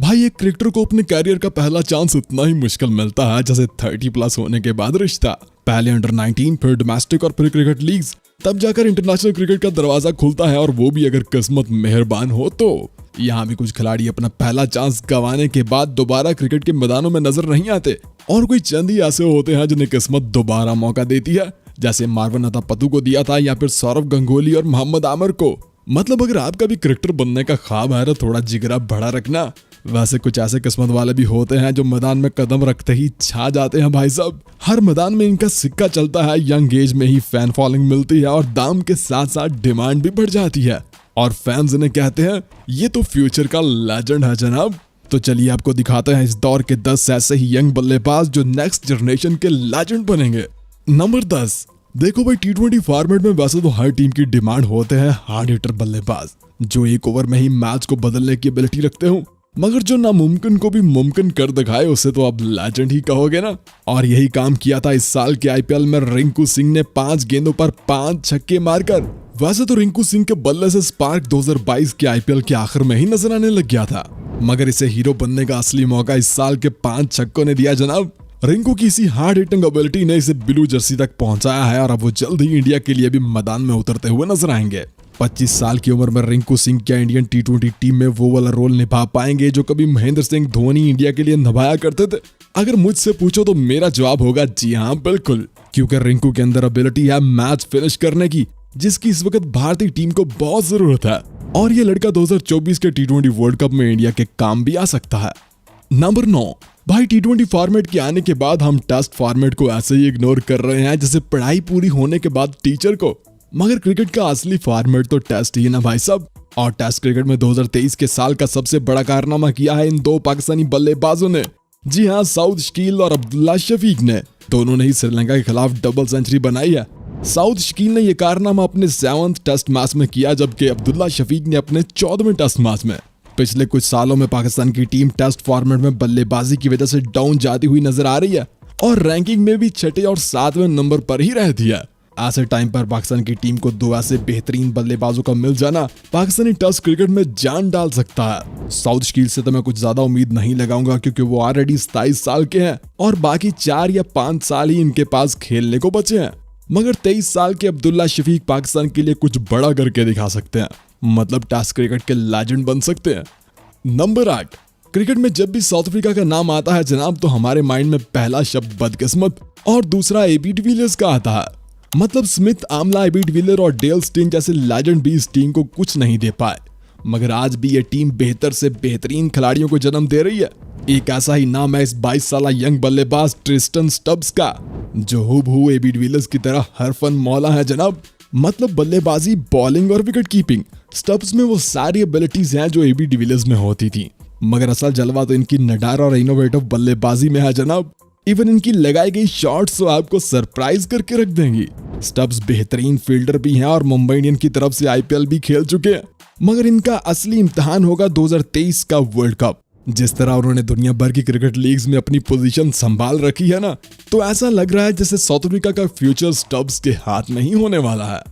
भाई एक क्रिकेटर को अपने कैरियर का पहला चांस उतना ही मुश्किल मिलता है जैसे 30+ होने के बाद रिश्ता। पहले अंडर 19, फिर डोमेस्टिक और फिर क्रिकेट लीग्स, तब जाकर इंटरनेशनल क्रिकेट का दरवाजा खुलता है, और वो भी अगर किस्मत मेहरबान हो तो। यहाँ भी कुछ खिलाड़ी अपना पहला चांस गंवाने के बाद दोबारा क्रिकेट के मैदानों में नजर नहीं आते, और कोई चंद ही ऐसे होते हैं जिन्हें किस्मत दोबारा मौका देती है, जैसे मार्वन अतापतु को दिया था, या फिर सौरव गंगोली और मोहम्मद आमिर को। मतलब अगर आपका भी क्रिकेटर बनने का ख्वाब है तो थोड़ा जिगरा बड़ा रखना। वैसे कुछ ऐसे किस्मत वाले भी होते हैं जो मैदान में कदम रखते ही छा जाते हैं भाई साहब। हर मैदान में इनका सिक्का चलता है, यंग एज में ही फैन फॉलोइंग मिलती है, और दाम के साथ साथ डिमांड भी बढ़ जाती है, और फैंस इन्हें कहते हैं ये तो फ्यूचर का लेजेंड है जनाब। तो चलिए आपको दिखाते हैं इस दौर के 10 ऐसे ही यंग बल्लेबाज जो नेक्स्ट जनरेशन के लेजेंड बनेंगे। नंबर 10। देखो भाई, T20 फॉर्मेट में वैसे तो हर टीम की डिमांड होते हैं हार्ड हिटर बल्लेबाज, जो एक ओवर में ही मैच को बदलने की एबिलिटी रखते हो, मगर जो नामुमकिन को भी मुमकिन कर दिखाए उसे तो आप लेजेंड ही कहोगे ना। और यही काम किया था इस साल के IPL में रिंकू सिंह ने 5 गेंदों पर 5 छक्के मारकर। वैसे तो रिंकू सिंह के बल्ले से स्पार्क 2022 के IPL के आखिर में ही नजर आने लग गया था, मगर इसे हीरो बनने का असली मौका इस साल के 5 छक्कों ने दिया जनाब। रिंकू की इसी हार्ड हिटिंग एबिलिटी ने इसे ब्लू जर्सी तक पहुंचाया है, और अब वो जल्द ही इंडिया के लिए भी मैदान में उतरते हुए नजर आएंगे। 25 साल की उम्र में रिंकू सिंह क्या इंडियन T20 टीम में वो वाला रोल निभा पाएंगे जो कभी महेंद्र सिंह धोनी इंडिया के लिए निभाया करते थे? अगर मुझसे पूछो तो मेरा जवाब होगा जी हाँ, बिल्कुल, क्योंकि रिंकू के अंदर एबिलिटी है मैच फिनिश करने की, जिसकी इस वक्त भारतीय टीम को बहुत जरूरत है, और ये लड़का 2024 के T20 वर्ल्ड कप में इंडिया के काम भी आ सकता है। नंबर 9। भाई, T20 फॉर्मेट के आने के बाद हम टेस्ट फॉर्मेट को ऐसे ही इग्नोर कर रहे हैं जैसे पढ़ाई पूरी होने के बाद टीचर को, मगर क्रिकेट का असली फॉर्मेट तो टेस्ट ही है ना भाई साहब। और टेस्ट क्रिकेट में 2023 के साल का सबसे बड़ा कारनामा किया है इन 2 पाकिस्तानी बल्लेबाजों ने। जी हाँ, साउद शकील और अब्दुल्ला शफीक ने। दोनों ने ही श्रीलंका के खिलाफ डबल सेंचुरी बनाई है। साउद शकील ने यह कारनामा अपने 7th टेस्ट मैच में किया, जबकि अब्दुल्ला शफीक ने अपने 14वें टेस्ट मैच में। पिछले कुछ सालों में पाकिस्तान की टीम टेस्ट फॉर्मेट में बल्लेबाजी की वजह से डाउन जाती हुई नजर आ रही है, और रैंकिंग में भी 6 और 7वें नंबर पर ही रहती है। ऐसे टाइम पर पाकिस्तान की टीम को 2 ऐसे बेहतरीन बल्लेबाजों का मिल जाना पाकिस्तानी टेस्ट क्रिकेट में जान डाल सकता है। साउद शकील से तो मैं कुछ ज्यादा उम्मीद नहीं लगाऊंगा, क्योंकि वो ऑलरेडी 27 साल के हैं, और बाकी 4 या 5 साल ही इनके पास खेलने को बचे हैं। मगर 23 साल के अब्दुल्ला शफीक पाकिस्तान के लिए कुछ बड़ा करके दिखा सकते हैं, मतलब टेस्ट क्रिकेट के लेजेंड बन सकते हैं। नंबर 8। क्रिकेट में जब भी साउथ अफ्रीका का नाम आता है जनाब, तो हमारे माइंड में पहला शब्द बदकिस्मत और दूसरा AB डिविलियर्स का आता है। मतलब स्मिथ, आमला, AB डिविलियर और डेल स्टेन जैसे लेजेंड भी इस टीम को कुछ नहीं दे पाए, मगर आज भी ये टीम बेहतर से बेहतरीन खिलाड़ियों को जन्म दे रही है। एक ऐसा ही नाम है इस 22 साल यंग बल्लेबाज ट्रिस्टन स्टब्स का, जो हूबहू AB डिविलियर्स की तरह हरफन मौला है जनाब। मतलब बल्लेबाजी, बॉलिंग और विकेट कीपिंग, स्टब्स में वो सारी एबिलिटीज हैं जो AB डिविलियर्स में होती थी, मगर असल जलवा तो इनकी नडार और इनोवेटिव बल्लेबाजी में है जनाब। इवन इनकी लगाई गई शॉट्स तो आपको सरप्राइज करके रख देंगी। स्टब्स बेहतरीन फील्डर भी हैं और मुंबई इंडियन की तरफ से IPL भी खेल चुके हैं, मगर इनका असली इम्तिहान होगा 2023 का वर्ल्ड कप। जिस तरह उन्होंने दुनिया भर की क्रिकेट लीग्स में अपनी पोजीशन संभाल रखी है ना, तो ऐसा लग रहा है जैसे साउथ अफ्रीका का फ्यूचर स्टब्स के हाथ में ही होने वाला है।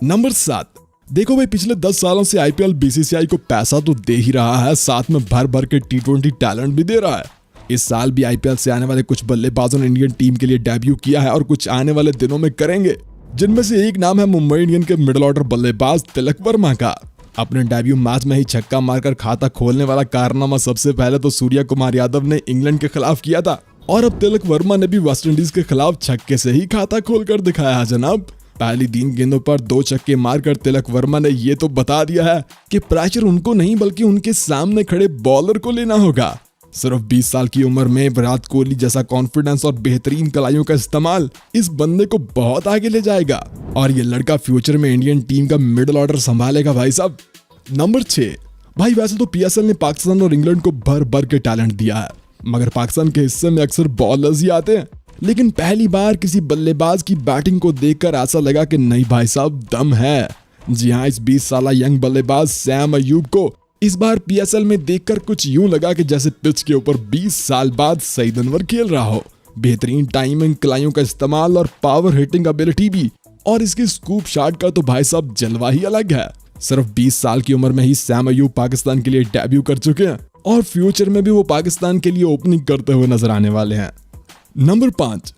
नंबर 7। देखो भाई, पिछले 10 सालों से IPL BCCI को पैसा तो दे ही रहा है, साथ में भर भर के T20 टैलेंट भी दे रहा है। इस साल भी IPL से आने वाले कुछ बल्लेबाजों ने इंडियन टीम के लिए डेब्यू किया है, और कुछ आने वाले दिनों में करेंगे, जिनमें से एक नाम है मुंबई इंडियन के मिडिल ऑर्डर बल्लेबाज तिलक वर्मा का। अपने डेब्यू मैच में ही छक्का मारकर खाता खोलने वाला कारनामा सबसे पहले तो सूर्या कुमार यादव ने इंग्लैंड के खिलाफ किया था, और अब तिलक वर्मा ने भी वेस्टइंडीज के खिलाफ छक्के से ही खाता खोलकर दिखाया है जनाब। पहली 3 गेंदों पर 2 छक्के मारकर तिलक वर्मा ने ये तो बता दिया है कि प्रेशर उनको नहीं बल्कि उनके सामने खड़े बॉलर को लेना होगा। सिर्फ 20 साल की उम्र में विराट कोहली जैसा कॉन्फिडेंस और बेहतरीन कलाइयों का इस्तेमाल इस बंदे को बहुत आगे ले जाएगा, और ये लड़का फ्यूचर में इंडियन टीम का मिडिल ऑर्डर संभालेगा भाई साहब। नंबर 6। भाई, वैसे तो PSL ने पाकिस्तान और इंग्लैंड को भर भर के टैलेंट दिया है, मगर पाकिस्तान के हिस्से में अक्सर बॉलर्स ही आते हैं। लेकिन पहली बार किसी बल्लेबाज की बैटिंग को देखकर ऐसा लगा कि नहीं भाई साहब, दम है। जी हाँ, इस 20 साल यंग बल्लेबाज सैम अयूब को इस बार PSL में देखकर कुछ यूं लगा कि जैसे पिच के ऊपर 20 साल बाद सईद अनवर खेल रहा हो। बेहतरीन टाइमिंग, कलाइयों का इस्तेमाल और पावर हिटिंग एबिलिटी भी, और इसकी स्कूप शॉट का तो भाई साहब जलवा ही अलग है। सिर्फ 20 साल की उम्र में ही सैम अयूब पाकिस्तान के लिए डेब्यू कर चुके हैं और फ्यूचर में भी वो पाकिस्तान के लिए ओपनिंग करते हुए नजर आने वाले हैं। नंबर 5,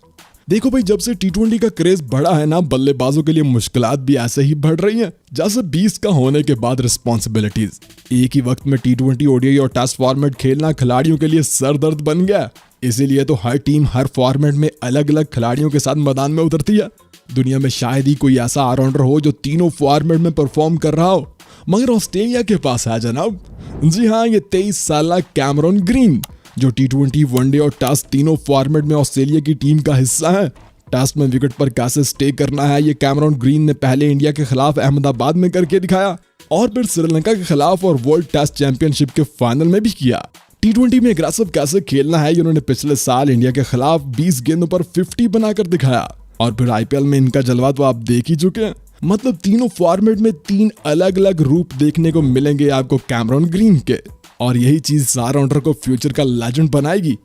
देखो भाई, जब से टी20 का क्रेज बढ़ा है ना, बल्लेबाजों के लिए मुश्किलात भी ऐसे ही बढ़ रही हैं जैसे 20 का होने के बाद रिस्पॉन्सिबिलिटीज। एक ही वक्त में टी20, ओडीआई और टेस्ट फॉर्मेट खेलना खिलाड़ियों के लिए सर दर्द बन गया। इसीलिए तो हर टीम हर फॉर्मेट में अलग अलग खिलाड़ियों के साथ मैदान में उतरती है। दुनिया में शायद ही कोई ऐसा ऑलराउंडर हो जो तीनों फॉर्मेट में परफॉर्म कर रहा हो, मगर ऑस्ट्रेलिया के पास है जनाब। जी हाँ, ये 23 साल कैमरॉन ग्रीन, जो टी20, वनडे और टेस्ट तीनों फॉर्मेट में ऑस्ट्रेलिया की टीम का हिस्सा है। टेस्ट में विकेट पर कैसे स्टे करना है, ये कैमरॉन ग्रीन ने पहले इंडिया के खिलाफ अहमदाबाद में करके दिखाया और फिर श्रीलंका के खिलाफ और वर्ल्ड टेस्ट चैंपियनशिप के फाइनल में भी किया। टी20 में एग्रेसिव कैसे खेलना है, उन्होंने पिछले साल इंडिया के खिलाफ 20 गेंदों पर 50 बनाकर दिखाया और फिर आईपीएल में इनका जलवा तो आप देख ही चुके हैं। मतलब तीनों फॉर्मेट में 3 अलग अलग रूप देखने को मिलेंगे आपको कैमरॉन ग्रीन के, और यही चीज ऑलराउंडर को फ्यूचर का लेजेंड बनाएगी।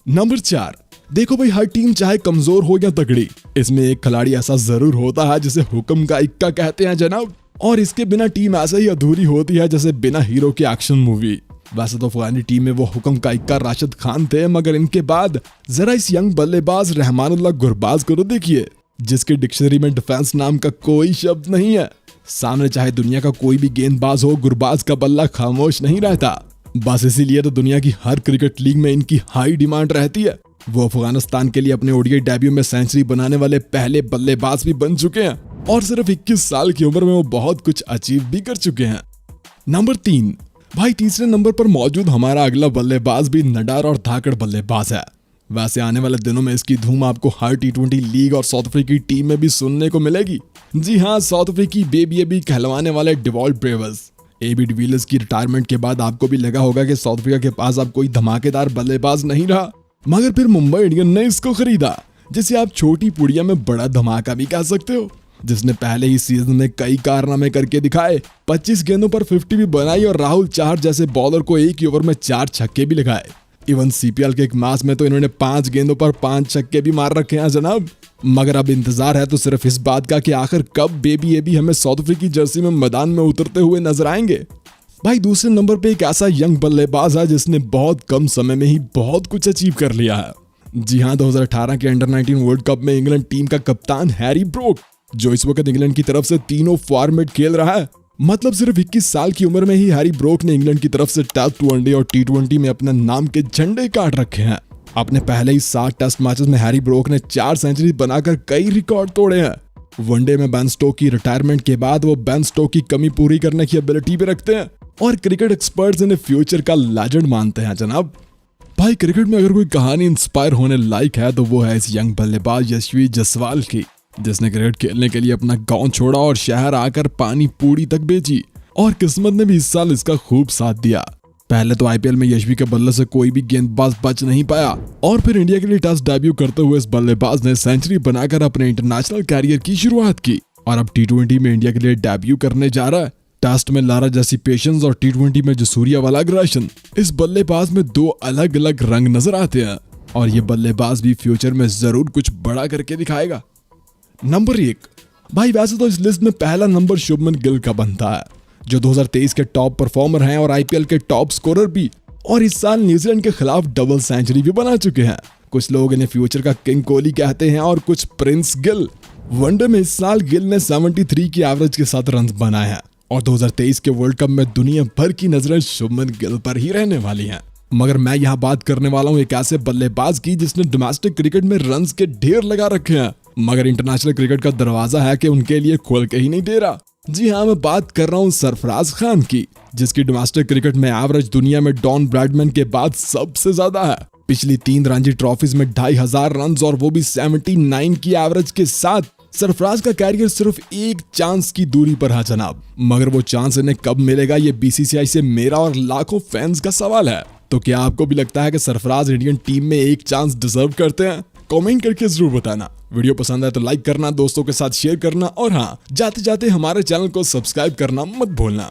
नंबर 4, देखो भाई, हर टीम चाहे कमजोर हो या तगड़ी, इसमें एक खिलाड़ी ऐसा जरूर होता है जिसे हुक्म का इक्का कहते हैं जनाब, और इसके बिना टीम ऐसे ही अधूरी होती है जैसे बिना हीरो की एक्शन मूवी। वैसे तो अफगानी टीम में वो हुक्म का इक्का राशिद खान थे, मगर इनके बाद जरा इस यंग बल्लेबाज रहमानुल्लाह गुरबाज को तो देखिए, जिसके डिक्शनरी में डिफेंस नाम का कोई शब्द नहीं है। सामने चाहे दुनिया का कोई भी गेंदबाज हो, गुरबाज का बल्ला खामोश नहीं रहता। बस इसीलिए तो दुनिया की हर क्रिकेट लीग में इनकी हाई डिमांड रहती है। वो अफगानिस्तान के लिए अपने ओडीआई डेब्यू में सेंचुरी बनाने वाले पहले बल्लेबाज भी बन चुके हैं और सिर्फ 21 साल की उम्र में वो बहुत कुछ अचीव भी कर चुके हैं। नंबर 3, भाई, तीसरे नंबर पर मौजूद हमारा अगला बल्लेबाज भी नडार और धाकड़ बल्लेबाज है। वैसे आने वाले दिनों में इसकी धूम आपको हर टी20 लीग और साउथ अफ्रीकी टीम में भी सुनने को मिलेगी। जी हाँ, साउथ अफ्रीकी बेबी एबी कहलवाने वाले डिवॉल्ट ब्रेवर्स। एबी डिविलियर्स की रिटायरमेंट के बाद आपको भी लगा होगा कि साउथ अफ्रीका के पास अब कोई धमाकेदार बल्लेबाज नहीं रहा, मगर फिर मुंबई इंडियन ने इसको खरीदा, जिसे आप छोटी पुड़िया में बड़ा धमाका भी कह सकते हो, जिसने पहले ही सीजन में कई कारनामे करके दिखाए। 25 गेंदों पर 50 भी बनाई और राहुल चाहर जैसे बॉलर को एक ही ओवर में 4 छक्के भी लगाए। इवन सीपीएल के एक मैच में तो इन्होंने 5 गेंदों पर 5 छक्के भी मार रखे हैं जनाब। मगर अब इंतजार है तो सिर्फ इस बात का कि आखिर कब बेबी एबी हमें साउथ अफ्रीकी जर्सी में मैदान में उतरते हुए नजर आएंगे। भाई, दूसरे नंबर पे एक ऐसा यंग बल्लेबाज है जिसने बहुत कम समय में ही बहुत कुछ अचीव कर लिया है। जी हाँ, 2018 के अंडर 19 वर्ल्ड कप में इंग्लैंड टीम का कप्तान हैरी ब्रोक, जो इस वक्त इंग्लैंड की तरफ से तीनों फॉर्मेट खेल रहा है। मतलब सिर्फ 21 साल की उम्र में ही हैरी ब्रोक ने इंग्लैंड की तरफ से टेस्ट, वनडे और टी20 में अपने नाम के झंडे काट रखे हैं। अपने पहले ही 7 टेस्ट मैचेस में हैरी ब्रोक ने 4 सेंचुरी बनाकर कई रिकॉर्ड तोड़े हैं। वनडे में बेन स्टोक की रिटायरमेंट के बाद वो बेन स्टोक की कमी पूरी करने की एबिलिटी भी रखते हैं और क्रिकेट एक्सपर्ट्स इन्हें फ्यूचर का लेजेंड मानते हैं जनाब। भाई, क्रिकेट में अगर कोई कहानी इंस्पायर होने लायक है तो वो है इस यंग बल्लेबाज यशवी जायसवाल की, जिसने क्रिकेट खेलने के लिए अपना गांव छोड़ा और शहर आकर पानी पूरी तक बेची, और किस्मत ने भी इस साल इसका खूब साथ दिया। पहले तो आईपीएल में यशवी के बल्ले से कोई भी गेंदबाज बच नहीं पाया और फिर इंडिया के लिए टेस्ट डेब्यू करते हुए इस बल्लेबाज ने सेंचुरी बनाकर अपने इंटरनेशनल कैरियर की शुरुआत की और अब टी20 में इंडिया के लिए डेब्यू करने जा रहा है। टेस्ट में लारा जैसी पेशेंस और टी20 में जसूरिया वाला अग्रेशन, इस बल्लेबाज में 2 अलग अलग रंग नजर आते हैं और ये बल्लेबाज भी फ्यूचर में जरूर कुछ बड़ा करके दिखाएगा। नंबर 1, भाई, वैसे तो इस लिस्ट में पहला नंबर शुभमन गिल का बनता है, जो 2023 के टॉप परफॉर्मर हैं और आईपीएल के टॉप स्कोरर भी, और इस साल न्यूजीलैंड के खिलाफ डबल सेंचुरी भी बना चुके हैं। कुछ लोग इन्हें फ्यूचर का किंग कोहली कहते हैं और कुछ प्रिंस गिल। वनडे में इस साल गिल ने 73 की एवरेज के साथ रन बनाए हैं और 2023 के वर्ल्ड कप में दुनिया भर की नजरें शुभमन गिल पर ही रहने वाली हैं। मगर मैं यहाँ बात करने वाला हूँ एक ऐसे बल्लेबाज की जिसने डोमेस्टिक क्रिकेट में रन्स के ढेर लगा रखे हैं, मगर इंटरनेशनल क्रिकेट का दरवाजा है कि उनके लिए खोल के ही नहीं दे रहा। जी हाँ, मैं बात कर रहा हूँ सरफराज खान की, जिसकी डोमेस्टिक क्रिकेट में एवरेज दुनिया में डॉन ब्रैडमैन के बाद सबसे ज्यादा है। पिछली 3 रणजी ट्रॉफीज में 2500 रन और वो भी 79 की एवरेज के साथ। सरफराज का कैरियर सिर्फ एक चांस की दूरी पर है जनाब, मगर वो चांस इन्हें कब मिलेगा ये बीसीसीआई से मेरा और लाखों फैंस का सवाल है। तो क्या आपको भी लगता है कि सरफराज इंडियन टीम में एक चांस डिजर्व करते हैं? कमेंट करके जरूर बताना। वीडियो पसंद आए तो लाइक करना, दोस्तों के साथ शेयर करना और हाँ, जाते जाते हमारे चैनल को सब्सक्राइब करना मत भूलना।